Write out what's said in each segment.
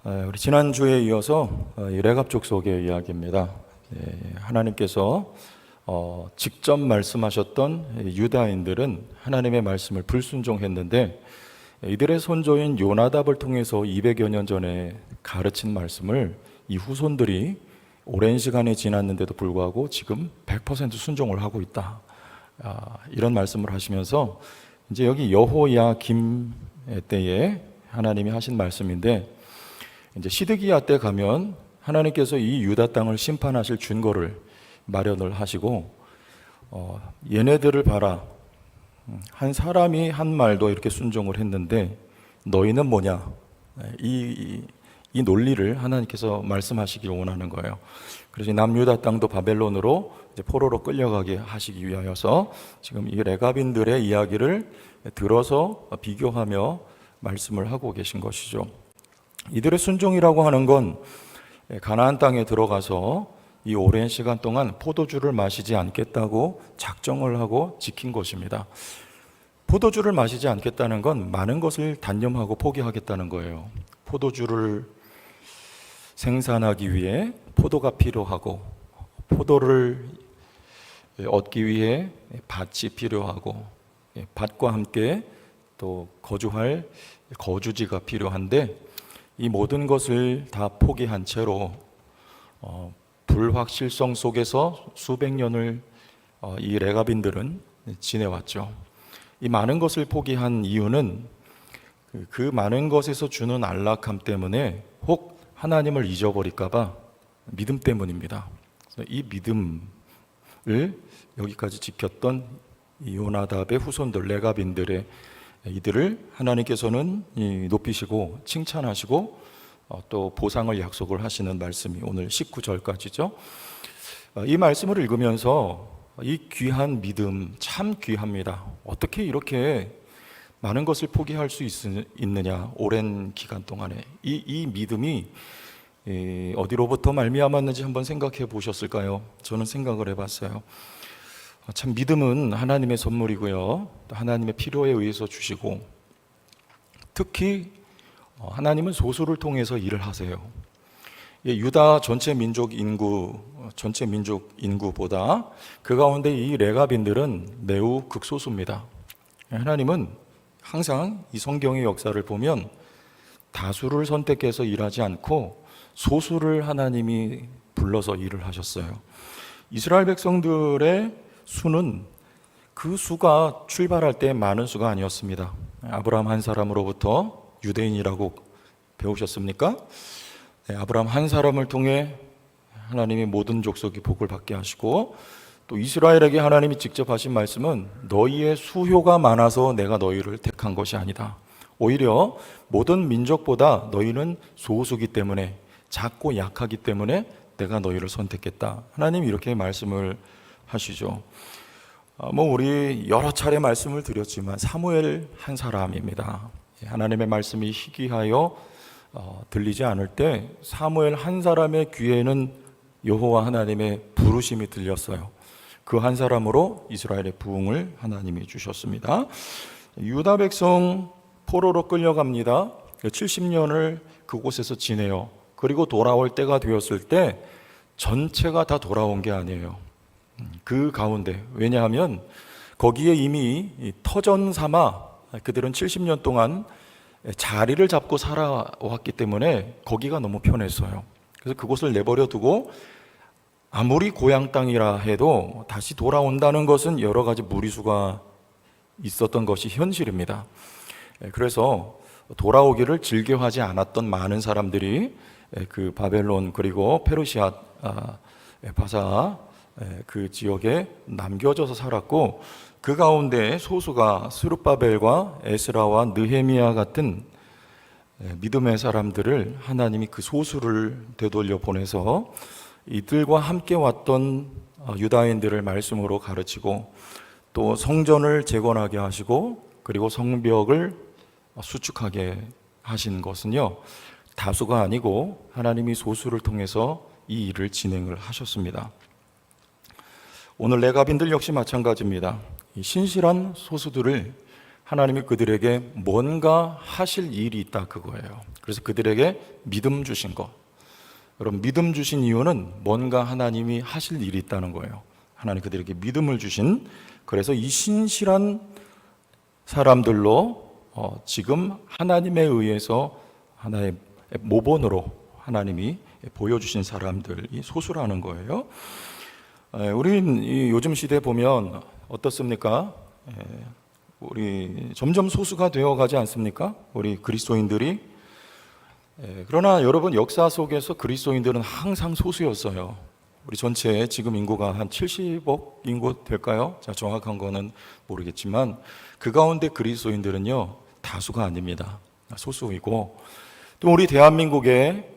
우리 지난주에 이어서 이 레갑 족속의 이야기입니다. 하나님께서 직접 말씀하셨던 유다인들은 하나님의 말씀을 불순종했는데 이들의 선조인 요나답을 통해서 200여 년 전에 가르친 말씀을 이 후손들이 오랜 시간이 지났는데도 불구하고 지금 100% 순종을 하고 있다. 이런 말씀을 하시면서 이제 여기 여호야김 때에 하나님이 하신 말씀인데, 이제 시드기야 때 가면 하나님께서 이 유다 땅을 심판하실 준거를 마련을 하시고, 얘네들을 봐라, 한 사람이 한 말도 이렇게 순종을 했는데 너희는 뭐냐, 이 논리를 하나님께서 말씀하시길 원하는 거예요. 그래서 남유다 땅도 바벨론으로 이제 포로로 끌려가게 하시기 위하여서 지금 이 레갑인들의 이야기를 들어서 비교하며 말씀을 하고 계신 것이죠. 이들의 순종이라고 하는 건 가나안 땅에 들어가서 이 오랜 시간 동안 포도주를 마시지 않겠다고 작정을 하고 지킨 것입니다. 포도주를 마시지 않겠다는 건 많은 것을 단념하고 포기하겠다는 거예요. 포도주를 생산하기 위해 포도가 필요하고, 포도를 얻기 위해 밭이 필요하고, 밭과 함께 또 거주할 거주지가 필요한데, 이 모든 것을 다 포기한 채로 불확실성 속에서 수백 년을 이 레갑인들은 지내왔죠. 이 많은 것을 포기한 이유는 그 많은 것에서 주는 안락함 때문에 혹 하나님을 잊어버릴까 봐 믿음 때문입니다. 이 믿음을 여기까지 지켰던 이 요나답의 후손들 레갑인들의 이들을 하나님께서는 높이시고 칭찬하시고 또 보상을 약속을 하시는 말씀이 오늘 19절까지죠. 이 말씀을 읽으면서 이 귀한 믿음 참 귀합니다. 어떻게 이렇게 많은 것을 포기할 수 있느냐, 오랜 기간 동안에 이 믿음이 어디로부터 말미암았는지 한번 생각해 보셨을까요? 저는 생각을 해봤어요. 참 믿음은 하나님의 선물이고요, 또 하나님의 필요에 의해서 주시고, 특히 하나님은 소수를 통해서 일을 하세요. 유다 전체 민족 인구보다 그 가운데 이 레갑인들은 매우 극소수입니다. 하나님은 항상 이 성경의 역사를 보면 다수를 선택해서 일하지 않고 소수를 하나님이 불러서 일을 하셨어요. 이스라엘 백성들의 수는 그 수가 출발할 때 많은 수가 아니었습니다. 아브라함 한 사람으로부터 유대인이라고 배우셨습니까? 아브라함 한 사람을 통해 하나님이 모든 족속이 복을 받게 하시고, 또 이스라엘에게 하나님이 직접 하신 말씀은 너희의 수효가 많아서 내가 너희를 택한 것이 아니다. 오히려 모든 민족보다 너희는 소수기 때문에, 작고 약하기 때문에 내가 너희를 선택했다. 하나님이 이렇게 말씀을 하시죠. 우리 여러 차례 말씀을 드렸지만 사무엘 한 사람입니다. 하나님의 말씀이 희귀하여 들리지 않을 때 사무엘 한 사람의 귀에는 여호와 하나님의 부르심이 들렸어요. 그 한 사람으로 이스라엘의 부흥을 하나님이 주셨습니다. 유다 백성 포로로 끌려갑니다. 70년을 그곳에서 지내요. 그리고 돌아올 때가 되었을 때 전체가 다 돌아온 게 아니에요. 그 가운데, 왜냐하면 거기에 이미 터전 삼아 그들은 70년 동안 자리를 잡고 살아왔기 때문에 거기가 너무 편했어요. 그래서 그곳을 내버려 두고 아무리 고향 땅이라 해도 다시 돌아온다는 것은 여러 가지 무리수가 있었던 것이 현실입니다. 그래서 돌아오기를 즐겨하지 않았던 많은 사람들이 그 바벨론 그리고 페르시아 바사 그 지역에 남겨져서 살았고, 그 가운데 소수가 스룹바벨과 에스라와 느헤미야 같은 믿음의 사람들을 하나님이 그 소수를 되돌려 보내서 이들과 함께 왔던 유다인들을 말씀으로 가르치고, 또 성전을 재건하게 하시고, 그리고 성벽을 수축하게 하신 것은요, 다수가 아니고 하나님이 소수를 통해서 이 일을 진행을 하셨습니다. 오늘 레갑인들 역시 마찬가지입니다. 이 신실한 소수들을 하나님이 그들에게 뭔가 하실 일이 있다 그거예요. 그래서 그들에게 믿음 주신 것. 여러분, 믿음 주신 이유는 뭔가 하나님이 하실 일이 있다는 거예요. 하나님 그들에게 믿음을 주신, 그래서 이 신실한 사람들로 지금 하나님에 의해서 하나의 모본으로 하나님이 보여주신 사람들이 소수라는 거예요. 우린 이 요즘 시대에 보면 어떻습니까? 우리 점점 소수가 되어가지 않습니까? 우리 그리스도인들이. 그러나 여러분, 역사 속에서 그리스도인들은 항상 소수였어요. 우리 전체 지금 인구가 한 70억 인구 될까요? 자, 정확한 거는 모르겠지만 그 가운데 그리스도인들은요 다수가 아닙니다. 소수이고, 또 우리 대한민국에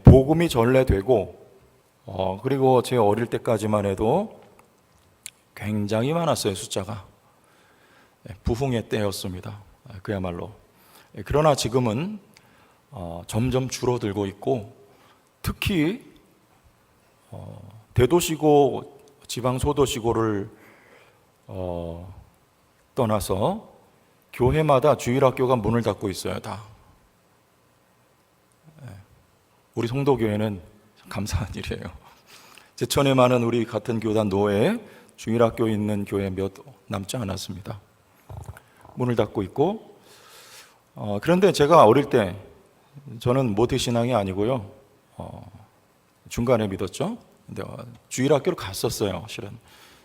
복음이 전래되고 그리고 제 어릴 때까지만 해도 굉장히 많았어요. 숫자가 부흥의 때였습니다. 그야말로. 그러나 지금은 점점 줄어들고 있고, 특히 대도시고 지방 소도시고를 떠나서 교회마다 주일학교가 문을 닫고 있어요. 다. 우리 성도교회는 감사한 일이에요. 제천에 많은 우리 같은 교단 노회에 주일학교 있는 교회 몇 남지 않았습니다. 문을 닫고 있고, 그런데 제가 어릴 때, 저는 모태신앙이 아니고요, 중간에 믿었죠. 근데 주일학교를 갔었어요. 실은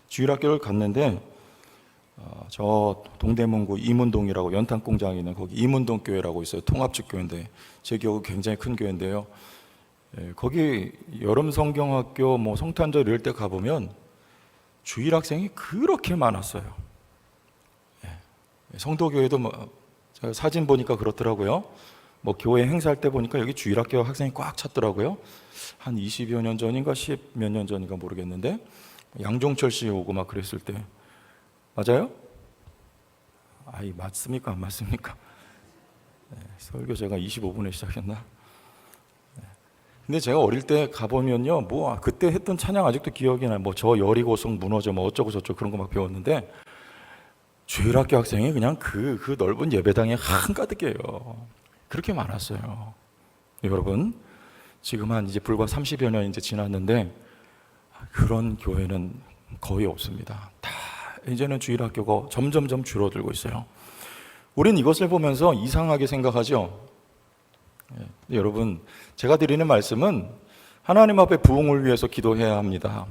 주일학교를 갔는데 저 동대문구 이문동이라고 연탄공장이 있는 거기 이문동 교회라고 있어요. 통합측 교회인데 제 기억은 굉장히 큰 교회인데요. 거기 여름 성경학교 뭐 성탄절 이럴 때 가보면 주일 학생이 그렇게 많았어요. 성도교회도 제가 사진 보니까 그렇더라고요. 뭐 교회 행사할 때 보니까 여기 주일학교 학생이 꽉 찼더라고요. 한 20여 년 전인가 10 몇 년 전인가 모르겠는데 양종철 씨 오고 막 그랬을 때. 맞아요? 아이, 맞습니까? 안 맞습니까? 설교 제가 25분에 시작했나? 근데 제가 어릴 때 가보면요, 뭐 그때 했던 찬양 아직도 기억이 나요. 뭐 저 여리고성 무너져 뭐 어쩌고 저쩌고 그런 거 막 배웠는데 주일학교 학생이 그냥 그 넓은 예배당에 한가득이에요. 그렇게 많았어요. 여러분, 지금 한 이제 불과 30여 년 이제 지났는데 그런 교회는 거의 없습니다. 다 이제는 주일학교가 점점점 줄어들고 있어요. 우린 이것을 보면서 이상하게 생각하죠. 여러분, 제가 드리는 말씀은 하나님 앞에 부흥을 위해서 기도해야 합니다.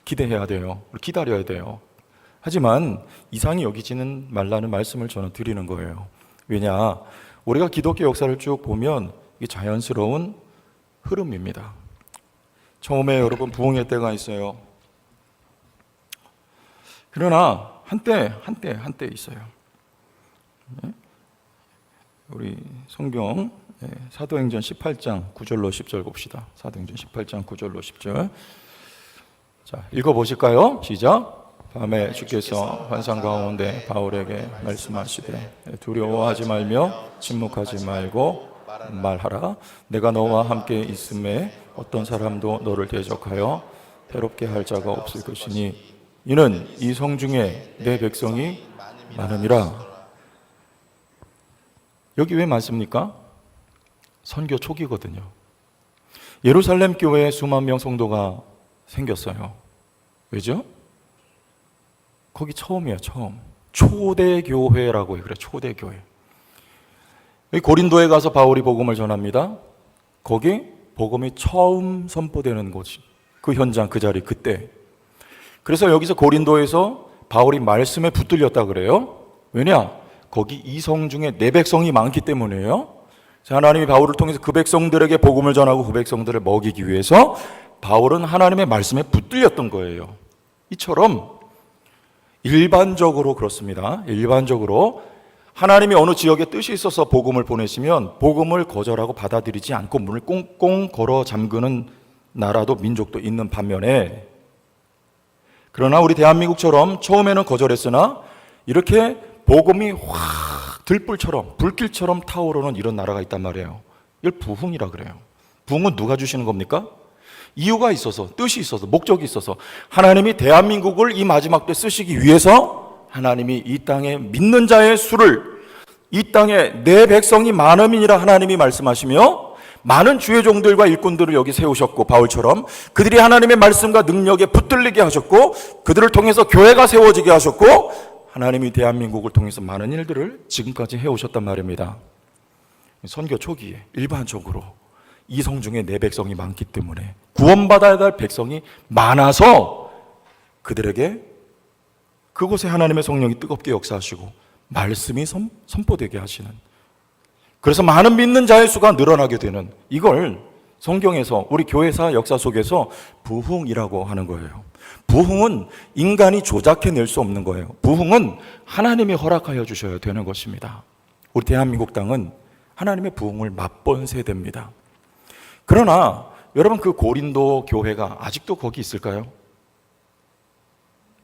기대해야 돼요. 기다려야 돼요. 하지만 이상히 여기지는 말라는 말씀을 저는 드리는 거예요. 왜냐? 우리가 기독교 역사를 쭉 보면 이게 자연스러운 흐름입니다. 처음에 여러분 부흥의 때가 있어요. 그러나 한때 있어요. 우리 성경 사도행전 18장 9절로 10절 봅시다. 사도행전 18장 9절로 10절. 자, 읽어보실까요? 시작. 밤에 주께서 환상 가운데 바울에게 말씀하시되 두려워하지 말며 침묵하지 말고 말하라. 내가 너와 함께 있음에 어떤 사람도 너를 대적하여 괴롭게 할 자가 없을 것이니 이는 이 성 중에 내 백성이 많으니라. 여기 왜 많습니까? 선교 초기거든요. 예루살렘 교회에 수만 명 성도가 생겼어요. 왜죠? 거기 처음이에요. 처음. 초대교회라고 해요. 그래, 초대교회. 고린도에 가서 바울이 복음을 전합니다. 거기 복음이 처음 선포되는 곳이 그 현장, 그 자리, 그때. 그래서 여기서 고린도에서 바울이 말씀에 붙들렸다 그래요. 왜냐? 거기 이성 중에 내 백성이 많기 때문이에요. 하나님이 바울을 통해서 그 백성들에게 복음을 전하고 그 백성들을 먹이기 위해서 바울은 하나님의 말씀에 붙들렸던 거예요. 이처럼 일반적으로 그렇습니다. 일반적으로 하나님이 어느 지역에 뜻이 있어서 복음을 보내시면 복음을 거절하고 받아들이지 않고 문을 꽁꽁 걸어 잠그는 나라도 민족도 있는 반면에, 그러나 우리 대한민국처럼 처음에는 거절했으나 이렇게 복음이 확 들불처럼 불길처럼 타오르는 이런 나라가 있단 말이에요. 이걸 부흥이라 그래요. 부흥은 누가 주시는 겁니까? 이유가 있어서, 뜻이 있어서, 목적이 있어서 하나님이 대한민국을 이 마지막 때 쓰시기 위해서 하나님이 이 땅에 믿는 자의 수를, 이 땅에 내 백성이 많음이니라 하나님이 말씀하시며 많은 주의 종들과 일꾼들을 여기 세우셨고, 바울처럼 그들이 하나님의 말씀과 능력에 붙들리게 하셨고, 그들을 통해서 교회가 세워지게 하셨고, 하나님이 대한민국을 통해서 많은 일들을 지금까지 해오셨단 말입니다. 선교 초기에 일반적으로 이성 중에 내 백성이 많기 때문에 구원받아야 할 백성이 많아서 그들에게 그곳에 하나님의 성령이 뜨겁게 역사하시고 말씀이 선포되게 하시는, 그래서 많은 믿는 자의 수가 늘어나게 되는, 이걸 성경에서 우리 교회사 역사 속에서 부흥이라고 하는 거예요. 부흥은 인간이 조작해낼 수 없는 거예요. 부흥은 하나님이 허락하여 주셔야 되는 것입니다. 우리 대한민국 땅은 하나님의 부흥을 맛본 세대입니다. 그러나 여러분, 그 고린도 교회가 아직도 거기 있을까요?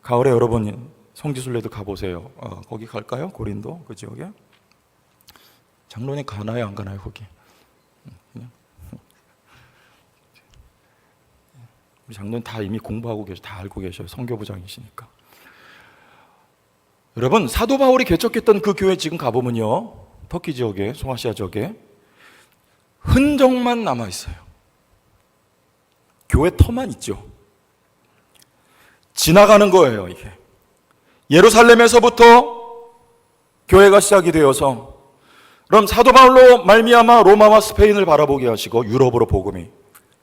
가을에 여러분 성지순례도 가보세요. 거기 갈까요? 고린도 그 지역에? 장로님 가나요, 안 가나요, 거기? 우리 장로님 다 이미 공부하고 계셔, 다 알고 계셔요. 선교부장이시니까. 여러분, 사도 바울이 개척했던 그 교회 지금 가보면요, 터키 지역에, 소아시아 지역에 흔적만 남아 있어요. 교회 터만 있죠. 지나가는 거예요, 이게. 예루살렘에서부터 교회가 시작이 되어서, 그럼 사도 바울로 말미암아 로마와 스페인을 바라보게 하시고 유럽으로 복음이,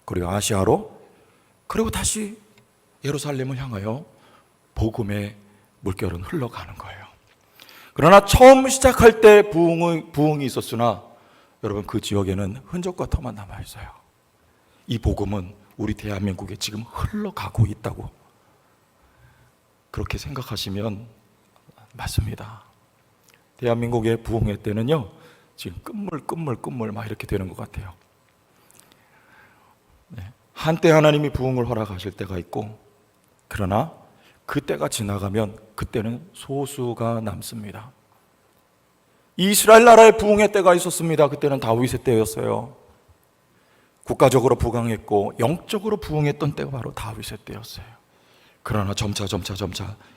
그리고 아시아로, 그리고 다시 예루살렘을 향하여 복음의 물결은 흘러가는 거예요. 그러나 처음 시작할 때 부흥이 있었으나 여러분, 그 지역에는 흔적과 터만 남아 있어요. 이 복음은 우리 대한민국에 지금 흘러가고 있다고 그렇게 생각하시면 맞습니다. 대한민국의 부흥의 때는요, 지금 끝물 막 이렇게 되는 것 같아요. 네. 한때 하나님이 부흥을 허락하실 때가 있고, 그러나 그 때가 지나가면 그때는 소수가 남습니다. 이스라엘 나라의 부흥의 때가 있었습니다. 그때는 다윗의 때였어요. 국가적으로 부강했고 영적으로 부흥했던 때가 바로 다윗의 때였어요. 그러나 점차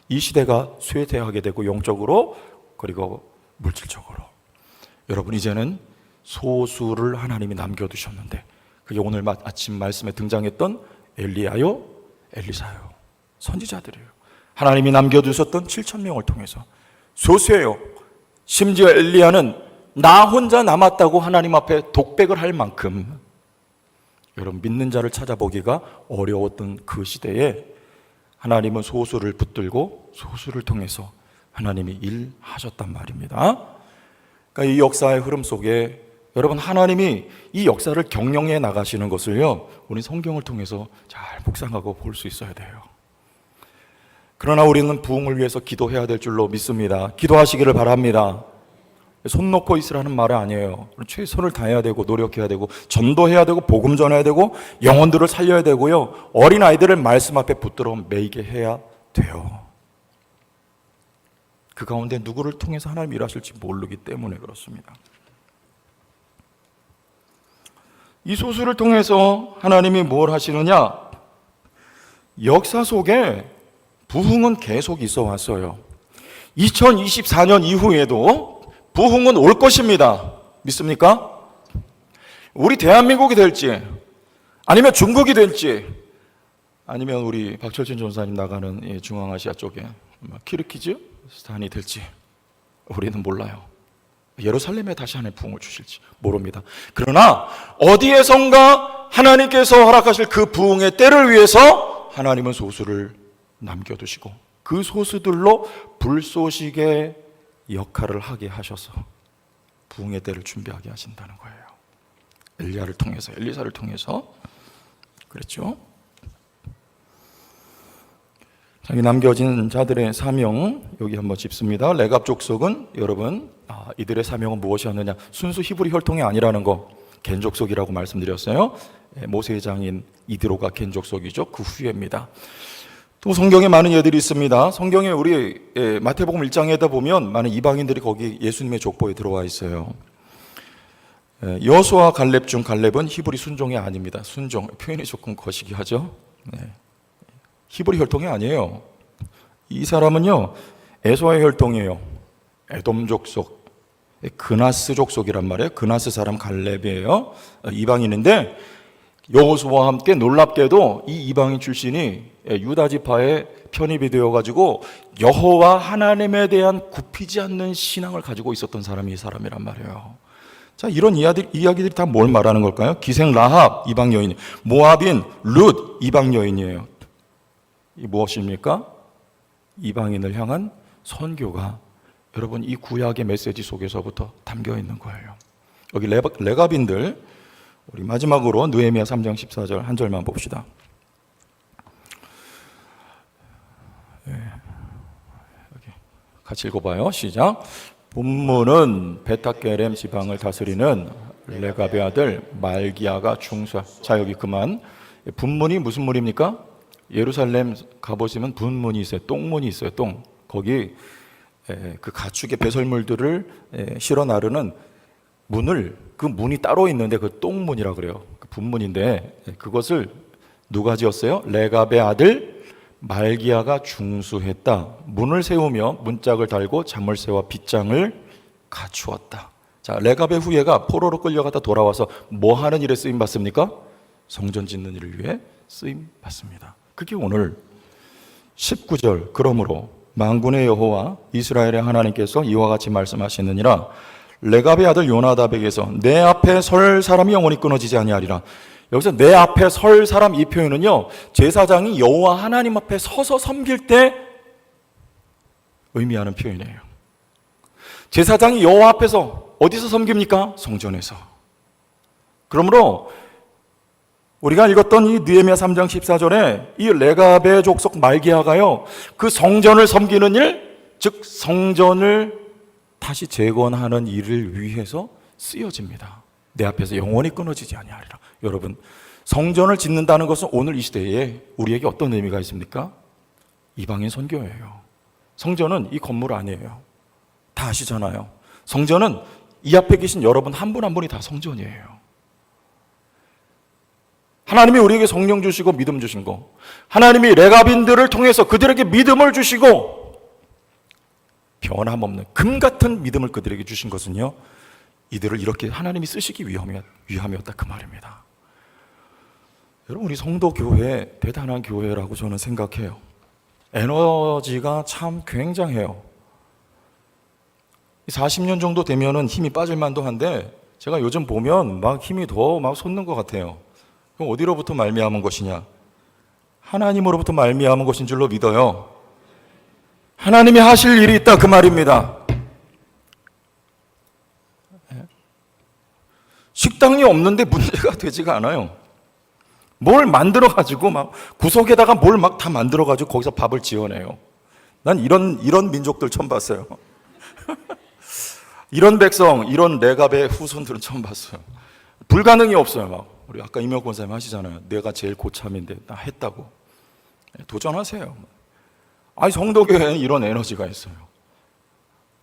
이 시대가 쇠퇴하게 되고, 영적으로 그리고 물질적으로, 여러분 이제는 소수를 하나님이 남겨두셨는데, 그게 오늘 아침 말씀에 등장했던 엘리야요, 엘리사요, 선지자들이에요. 하나님이 남겨두셨던 7,000명을 통해서 소수예요. 심지어 엘리야는 나 혼자 남았다고 하나님 앞에 독백을 할 만큼, 여러분 믿는 자를 찾아보기가 어려웠던 그 시대에 하나님은 소수를 붙들고 소수를 통해서 하나님이 일하셨단 말입니다. 그러니까 이 역사의 흐름 속에 여러분, 하나님이 이 역사를 경영해 나가시는 것을요, 우리 성경을 통해서 잘 묵상하고 볼 수 있어야 돼요. 그러나 우리는 부흥을 위해서 기도해야 될 줄로 믿습니다. 기도하시기를 바랍니다. 손 놓고 있으라는 말은 아니에요. 최선을 다해야 되고, 노력해야 되고, 전도해야 되고, 복음 전해야 되고, 영혼들을 살려야 되고요, 어린아이들을 말씀 앞에 붙들어 매이게 해야 돼요. 그 가운데 누구를 통해서 하나님 일하실지 모르기 때문에 그렇습니다. 이 소수를 통해서 하나님이 뭘 하시느냐? 역사 속에 부흥은 계속 있어 왔어요. 2024년 이후에도 부흥은 올 것입니다. 믿습니까? 우리 대한민국이 될지, 아니면 중국이 될지, 아니면 우리 박철진 전사님 나가는 중앙아시아 쪽에 키르기즈스탄이 될지 우리는 몰라요. 예루살렘에 다시 하나님 부흥을 주실지 모릅니다. 그러나 어디에선가 하나님께서 허락하실 그 부흥의 때를 위해서 하나님은 소수를 남겨두시고 그 소수들로 불쏘시개 역할을 하게 하셔서 부흥의 때를 준비하게 하신다는 거예요. 엘리야를 통해서, 엘리사를 통해서 그랬죠. 자기 남겨진 자들의 사명 여기 한번 짚습니다. 레갑 족속은 여러분 이들의 사명은 무엇이었느냐? 순수 히브리 혈통이 아니라는 거, 겐 족속이라고 말씀드렸어요. 모세의 장인 이드로가 겐 족속이죠. 그 후예입니다. 또 성경에 많은 예들이 있습니다. 성경에 우리 마태복음 1장에다 보면 많은 이방인들이 거기 예수님의 족보에 들어와 있어요. 여호수아 갈렙 중 갈렙은 히브리 순종이 아닙니다. 순종 표현이 조금 거시기하죠. 히브리 혈통이 아니에요. 이 사람은요 에서의 혈통이에요. 에돔 족속, 그나스 족속이란 말이에요. 그나스 사람 갈렙이에요. 이방인인데 여호수아와 함께 놀랍게도 이 이방인 출신이 유다 지파에 편입이 되어가지고 여호와 하나님에 대한 굽히지 않는 신앙을 가지고 있었던 사람이 이 사람이란 말이에요. 자, 이런 이야기들이 다 뭘 말하는 걸까요? 기생 라합 이방 여인, 모압인 룻 이방 여인이에요. 이 무엇입니까? 이방인을 향한 선교가 여러분 이 구약의 메시지 속에서부터 담겨 있는 거예요. 여기 레갑인들, 우리 마지막으로 느헤미야 3장 14절 한 절만 봅시다. 여기 같이 읽어봐요. 시작. 본문은 베타게렘 지방을 다스리는 레갑의 아들 말기야가 중수하. 자, 여기 그만. 분문이 무슨 문입니까? 예루살렘 가보시면 분문이 있어요. 똥문이 있어요. 똥. 거기 그 가축의 배설물들을 실어 나르는 문을, 그 문이 따로 있는데 그 똥문이라 그래요. 그 분문인데 그것을 누가 지었어요? 레갑의 아들 말기야가 중수했다. 문을 세우며 문짝을 달고 자물쇠와 빗장을 갖추었다. 자, 레갑의 후예가 포로로 끌려가다 돌아와서 뭐 하는 일에 쓰임 받습니까? 성전 짓는 일을 위해 쓰임 받습니다. 그게 오늘 19절. 그러므로 만군의 여호와 이스라엘의 하나님께서 이와 같이 말씀하시느니라. 레갑의 아들 요나답에게서 내 앞에 설 사람이 영원히 끊어지지 아니하리라. 여기서 내 앞에 설 사람, 이 표현은요, 제사장이 여호와 하나님 앞에 서서 섬길 때 의미하는 표현이에요. 제사장이 여호와 앞에서 어디서 섬깁니까? 성전에서. 그러므로 우리가 읽었던 이 느헤미야 3장 14절에 이 레갑의 족속 말기야가요, 그 성전을 섬기는 일, 즉 성전을 다시 재건하는 일을 위해서 쓰여집니다. 내 앞에서 영원히 끊어지지 아니하리라. 여러분, 성전을 짓는다는 것은 오늘 이 시대에 우리에게 어떤 의미가 있습니까? 이방인 선교예요. 성전은 이 건물 아니에요. 다 아시잖아요. 성전은 이 앞에 계신 여러분 한 분 한 분이 다 성전이에요. 하나님이 우리에게 성령 주시고 믿음 주신 거, 하나님이 레갑인들을 통해서 그들에게 믿음을 주시고 변함없는 금 같은 믿음을 그들에게 주신 것은요, 이들을 이렇게 하나님이 쓰시기 위함이었다, 그 말입니다. 여러분, 우리 성도 교회 대단한 교회라고 저는 생각해요. 에너지가 참 굉장해요. 40년 정도 되면은 힘이 빠질 만도 한데 제가 요즘 보면 막 힘이 더 막 솟는 것 같아요. 그럼 어디로부터 말미암은 것이냐? 하나님으로부터 말미암은 것인 줄로 믿어요. 하나님이 하실 일이 있다, 그 말입니다. 식당이 없는데 문제가 되지가 않아요. 뭘 만들어가지고 막 구석에다가 뭘 막 다 만들어가지고 거기서 밥을 지어내요. 난 이런 민족들 처음 봤어요. 이런 백성, 이런 레갑의 후손들은 처음 봤어요. 불가능이 없어요. 막 우리 아까 임혁 권사님 하시잖아요. 내가 제일 고참인데 나 했다고. 도전하세요. 아니, 성도교회는 이런 에너지가 있어요.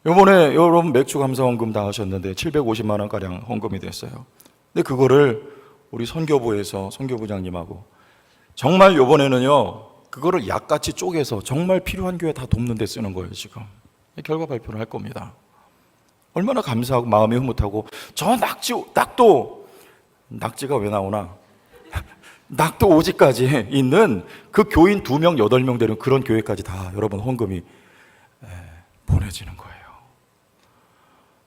이번에 여러분 맥주 감사 헌금 다 하셨는데 750만 원가량 헌금이 됐어요. 근데 그거를 우리 선교부에서 선교부장님하고 정말 이번에는요, 그거를 약같이 쪼개서 정말 필요한 교회 다 돕는 데 쓰는 거예요. 지금 결과 발표를 할 겁니다. 얼마나 감사하고 마음이 흐뭇하고, 저 낙지가 왜 나오나? 낙도 오지까지 있는 그 교인 2명, 8명 되는 그런 교회까지 다 여러분 헌금이 보내지는 거예요.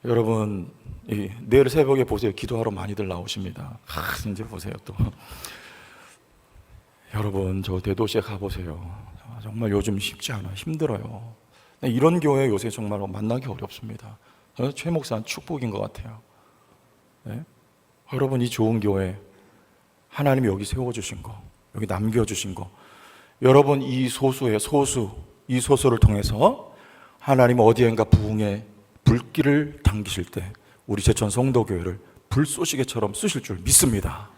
여러분, 내일 새벽에 보세요. 기도하러 많이들 나오십니다. 이제 보세요 또. 여러분, 저 대도시에 가보세요. 정말 요즘 쉽지 않아. 힘들어요. 이런 교회 요새 정말 만나기 어렵습니다. 최 목사는 축복인 것 같아요. 네? 여러분, 이 좋은 교회 하나님이 여기 세워주신 거, 여기 남겨주신 거, 여러분 이 소수의 소수, 이 소수를 통해서 하나님 어디엔가 부흥의 불길을 당기실 때 우리 제천 성도교회를 불쏘시개처럼 쓰실 줄 믿습니다.